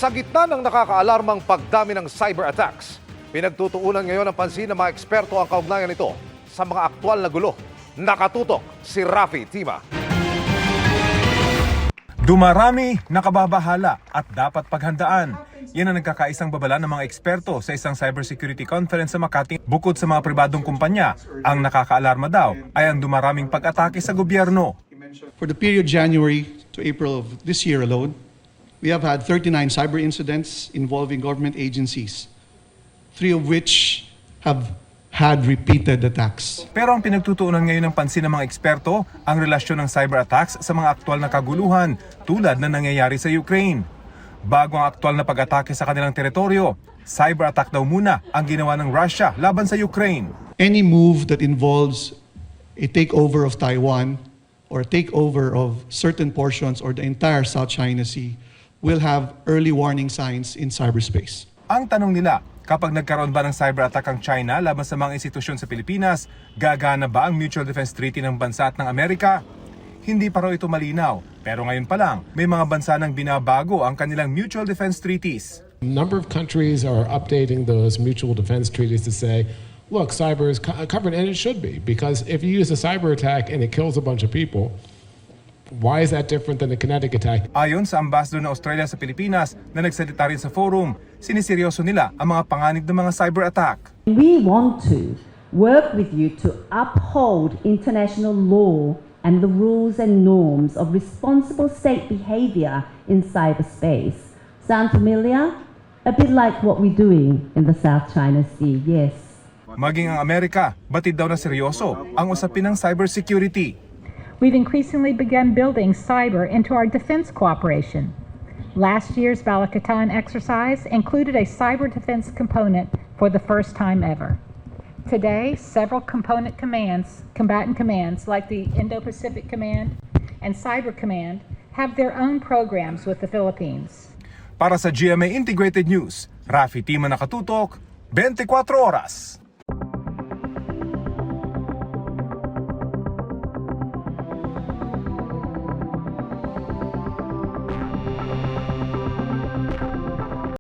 Sa gitna ng nakakaalarmang pagdami ng cyber attacks, pinagtutuunan ngayon ng pansin ng mga eksperto ang kaugnayan nito sa mga aktwal na gulo. Nakatutok si Rafi Tima. Dumarami, nakababahala at dapat paghandaan. Yan ang nagkakaisang babala ng mga eksperto sa isang cybersecurity conference sa Makati. Bukod sa mga pribadong kumpanya, ang nakakaalarma daw ay ang dumaraming pag-atake sa gobyerno. For the period January to April of this year alone, we have had 39 cyber incidents involving government agencies, 3 of which have had repeated attacks. Pero ang pinagtutuunan ngayon ng pansin ng mga eksperto, ang relasyon ng cyber attacks sa mga aktwal na kaguluhan tulad na nangyayari sa Ukraine. Bago ang aktwal na pag-atake sa kanilang teritoryo, cyber attack daw muna ang ginawa ng Russia laban sa Ukraine. Any move that involves a takeover of Taiwan or a takeover of certain portions or the entire South China Sea will have early warning signs in cyberspace. Ang tanong nila, kapag nagkaroon ba ng cyber attack ang China laban sa mga institusyon sa Pilipinas, gagana ba ang Mutual Defense Treaty ng bansa at ng Amerika? Hindi pa raw ito malinaw, pero ngayon pa lang, may mga bansa nang binabago ang kanilang mutual defense treaties. A number of countries are updating those mutual defense treaties to say, look, cyber is covered, and it should be, because if you use a cyber attack and it kills a bunch of people, why is that different than the kinetic attack? Ayon sa ambassador ng Australia sa Pilipinas na nagsalita rin sa forum, siniseryoso nila ang mga panganib ng mga cyber attack. We want to work with you to uphold international law and the rules and norms of responsible state behavior in cyberspace. Sound familiar? A bit like what we're doing in the South China Sea, yes. Maging ang Amerika, batid daw na seryoso ang usapin ng cybersecurity. We've increasingly begun building cyber into our defense cooperation. Last year's Balakatan exercise included a cyber defense component for the first time ever. Today, several combatant commands like the Indo-Pacific Command and Cyber Command have their own programs with the Philippines. Para sa GMA Integrated News, Rafi Tima, Nakatutok, 24 Oras.